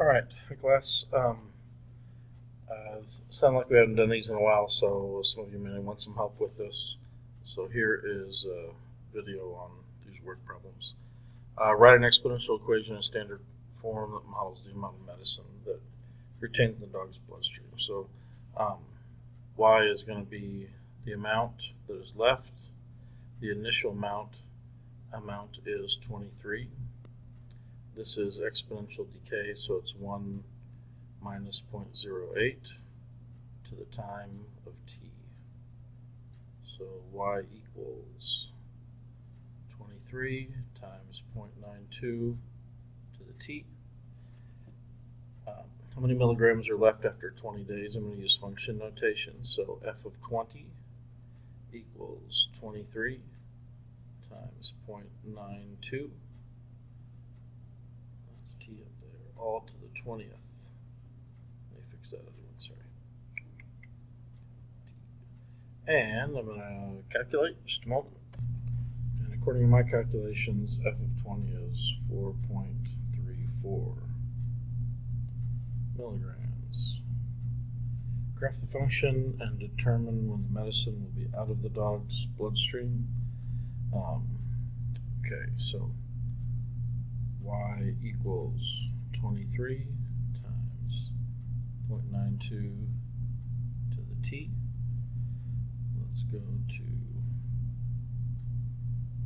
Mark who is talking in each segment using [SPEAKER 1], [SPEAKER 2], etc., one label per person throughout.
[SPEAKER 1] Alright, class, sound like we haven't done these in a while, so some of you may want some help with this. So here is a video on these word problems. Write an exponential equation in standard form that models the amount of medicine that retains in the dog's bloodstream. So y is going to be the amount that is left. The initial amount is 23. This is exponential decay, so it's 1 minus 0.08 to the time of t. So y equals 23 times 0.92 to the t. How many milligrams are left after 20 days? I'm going to use function notation. So f of 20 equals 23 times 0.92. T up there, all to the 20th. Let me fix that other one, sorry. And I'm going to calculate just a moment. And according to my calculations, f of 20 is 4.34 milligrams. Graph the function and determine when the medicine will be out of the dog's bloodstream. Okay, so y equals 23 times 0.92 to the t. Let's go to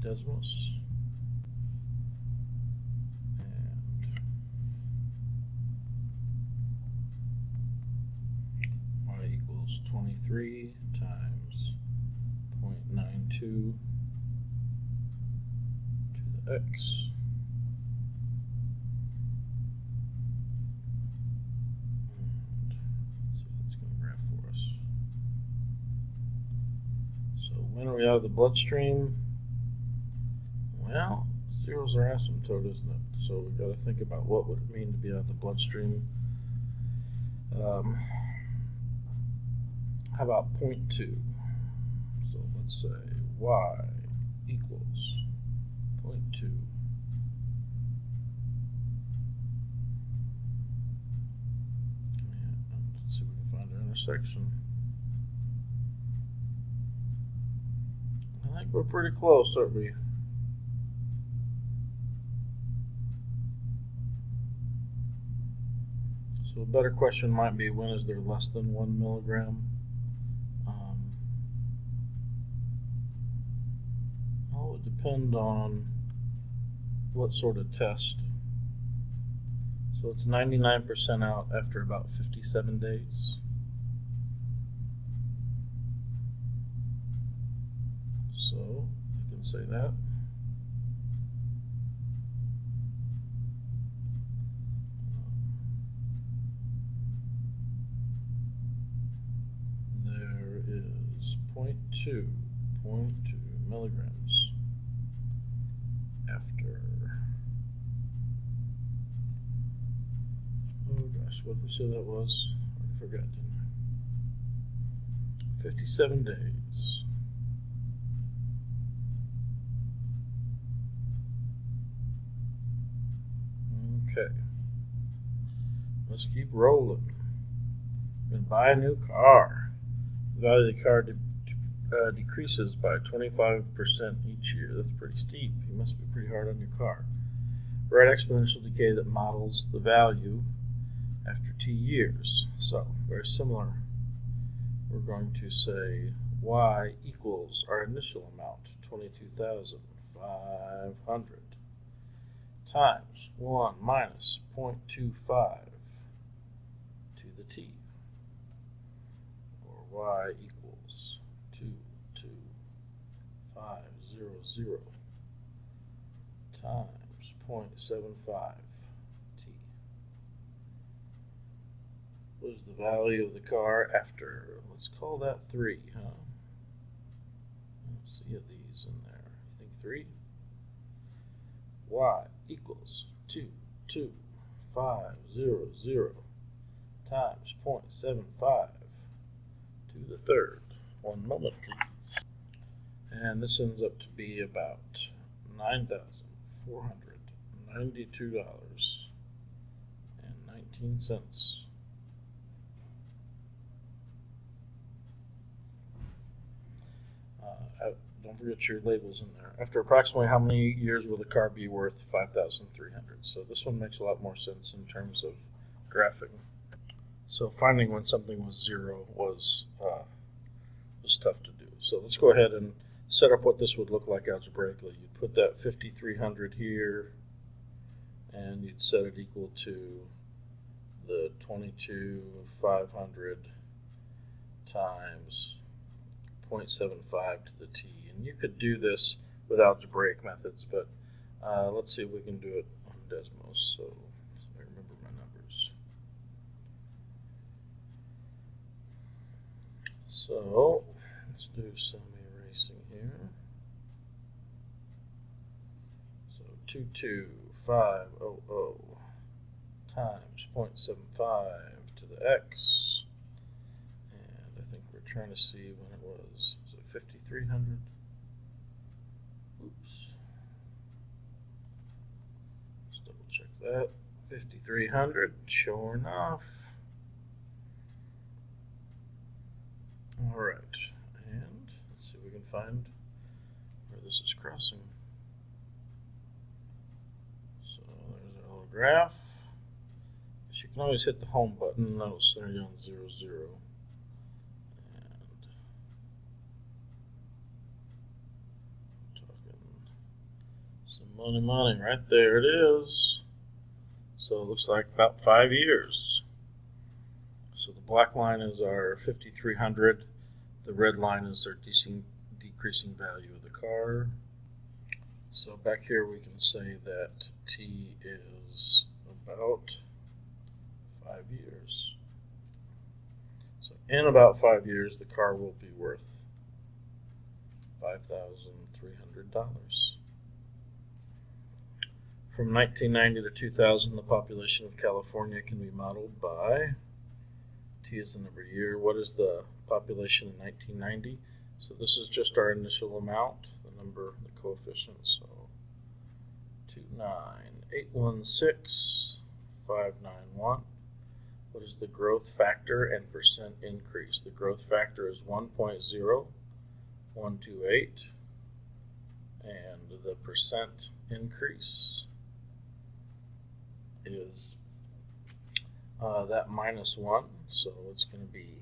[SPEAKER 1] decimals. And y equals 23 times 0.92 to the x. When are we out of the bloodstream? Well, zeros are asymptote, isn't it? So we've got to think about what would it mean to be out of the bloodstream. How about 0.2? So let's say y equals 0.2. And let's see if we can find our intersection. I think we're pretty close, aren't we? So a better question might be, when is there less than 1 milligram? Well, it would depend on what sort of test. So it's 99% out after about 57 days. So I can say that. There is 0.2 milligrams after, oh gosh, what did we say that was? I forgot, didn't I? 57 days. Okay, let's keep rolling. I'm going to buy a new car. The value of the car decreases by 25% each year. That's pretty steep. You must be pretty hard on your car. Write exponential decay that models the value after t years. So, very similar. We're going to say y equals our initial amount, 22,500. Times 1 minus 0.25 to the t, or y equals 22500 times 0.75 t. What is the value of the car after, let's call that 3, huh? Let's see these in there. I think 3. Y equals 22500 times 0.75 to the third. 1 moment, please. And this ends up to be about $9,492.19. 19 cents. Don't forget your labels in there. After approximately how many years will the car be worth? 5,300. So this one makes a lot more sense in terms of graphing. So finding when something was zero was tough to do. So let's go ahead and set up what this would look like algebraically. You'd put that 5,300 here, and you'd set it equal to the 22,500 times 0.75 to the t. And you could do this with algebraic methods, but let's see if we can do it on Desmos. So I remember my numbers. So let's do some erasing here. So 22,500 times 0.75 to the x. And I think we're trying to see when it was. Is it 5,300? Oops. Let's double check that. 5,300, sure enough. All right, and let's see if we can find where this is crossing. So there's our little graph. You can always hit the home button, and that'll center you on 0, 0. And talking some money, right there it is. So it looks like about 5 years. So the black line is our 5,300. The red line is our decreasing value of the car. So back here we can say that t is about 5 years. So in about 5 years, the car will be worth $5,300. From 1990 to 2000, the population of California can be modeled by T is the number of year. What is the population in 1990? So this is just our initial amount, the number, the coefficient. So 29816,591. What is the growth factor and percent increase? The growth factor is 1.0128, and the percent increase is that -1, so it's going to be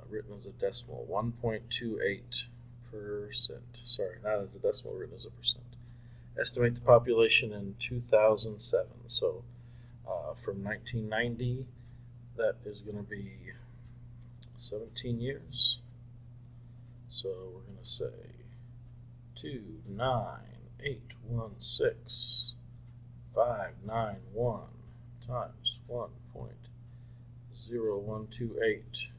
[SPEAKER 1] written as a decimal, 1.28%. Sorry, not as a decimal, written as a percent. Estimate the population in 2007. So from 1990, that is going to be 17 years. So we're going to say 29816,591 times 1.0128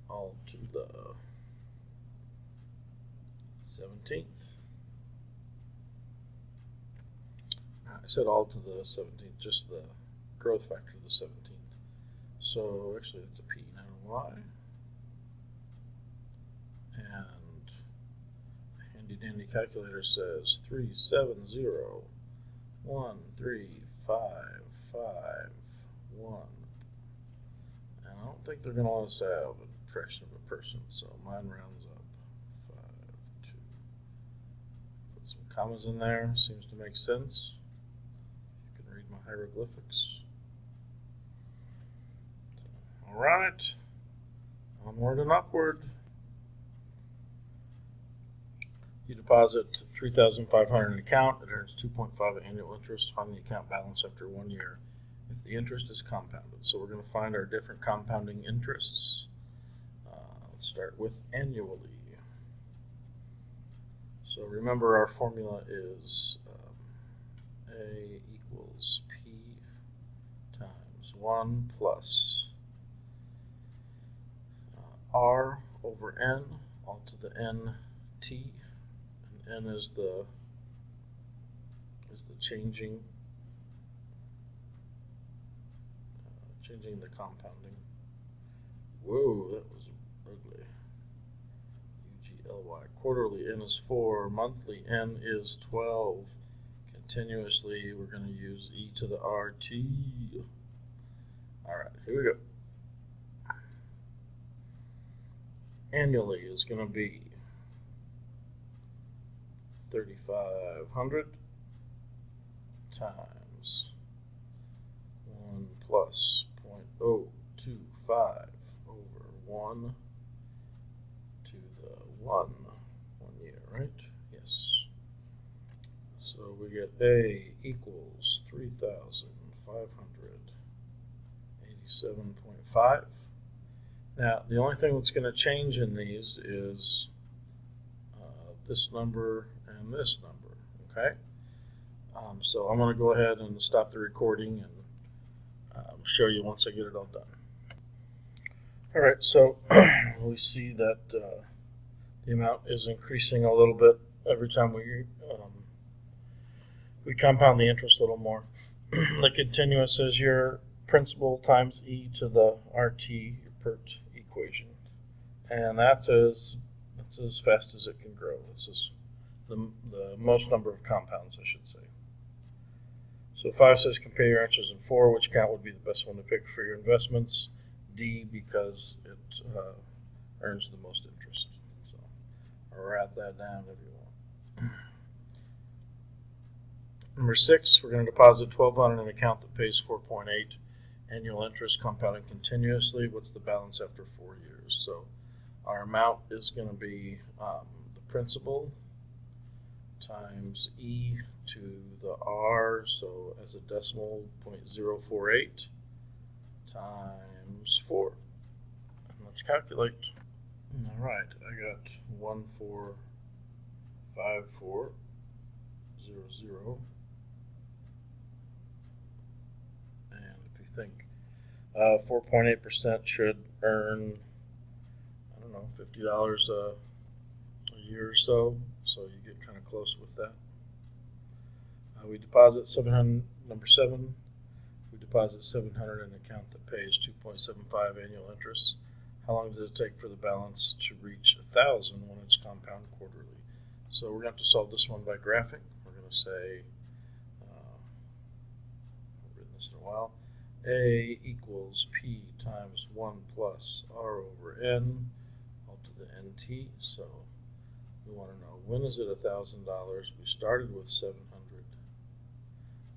[SPEAKER 1] all to the 17th. I said all to the 17th, just the growth factor of the 17th. So actually it's a P, not a Y. And the handy dandy calculator says 370,13551. And I don't think they're going to let us have a fraction of a person, so mine rounds up. 5, 2. Put some commas in there, seems to make sense. You can read my hieroglyphics. All right, onward and upward. You deposit $3,500 in an account. It earns 2.5 annual interest. Find the account balance after 1 year if the interest is compounded. So we're going to find our different compounding interests. Let's start with annually. So remember our formula is A equals P times 1 plus R over N, all to the NT. And N is the changing the compounding. Whoa, that was ugly. UGLY. Quarterly N is 4. Monthly N is 12. continuously, we're going to use e to the RT. All right, here we go. Annually is going to be 3,500 times 1 plus 0.025 over 1 to the 1 year, right? Yes. So we get A equals 3,587.5. Now, the only thing that's going to change in these is this number and this number, okay? So I'm going to go ahead and stop the recording and show you once I get it all done. All right, so we see that the amount is increasing a little bit every time we compound the interest a little more. The continuous is your principal times e to the RT, your PERT equation, and that's as fast as it can grow. This is the most number of compounds, I should say. So 5 says compare your answers in 4. Which account would be the best one to pick for your investments? D, because it earns the most interest. So I'll write that down if you want. Number 6, we're going to deposit $1,200 in an account that pays 4.8 annual interest, compounding continuously. What's the balance after 4 years? So our amount is going to be the principal times e to the r, so as a decimal, 0.048 times 4. And let's calculate. All right, I got 1,454.00. And if you think 4.8% should earn, I don't know, $50 a year or so you get kind of close with that. We deposit number 7. We deposit $700 in an account that pays 2.75 annual interest. How long does it take for the balance to reach 1,000 when it's compounded quarterly? So we're going to have to solve this one by graphing. We're going to say, I've written this in a while, A equals P times 1 plus R over N, all to the NT. So we want to know, when is it $1,000? We started with 700.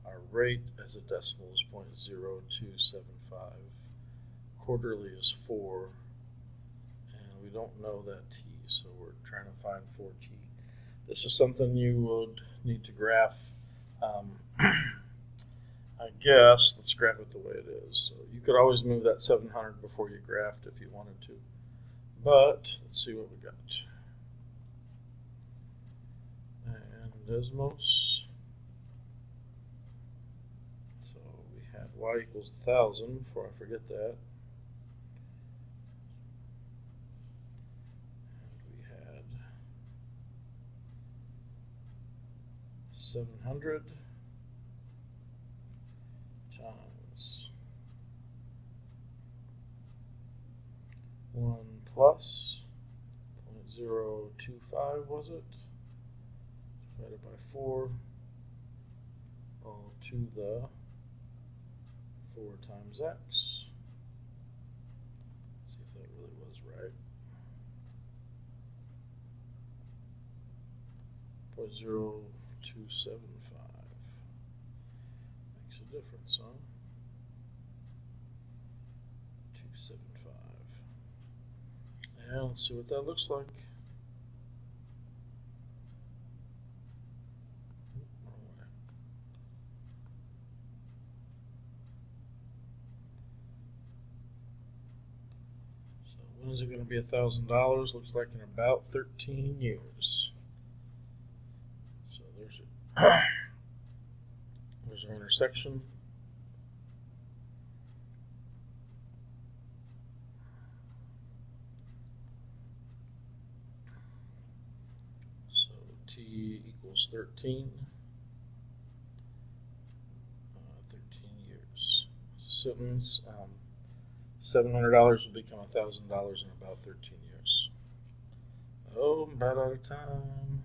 [SPEAKER 1] Our rate as a decimal is 0.0275. Quarterly is 4. And we don't know that T, so we're trying to find 4T. This is something you would need to graph. I guess, let's graph it the way it is. So you could always move that 700 before you graphed if you wanted to. But let's see what we got. And Desmos. So we had y equals 1,000, before I forget that. And we had 700 times 1 plus 0.025, was it? Divided by 4, all to the 4 times x. See if that really was right. 0.0275. Makes a difference, huh? 275. And let's see what that looks like. When is it going to be $1,000? Looks like in about 13 years. So there's our intersection. So T equals 13. 13 years. Sentence. $700 will become $1,000 in about 13 years. Oh, I'm about out of time.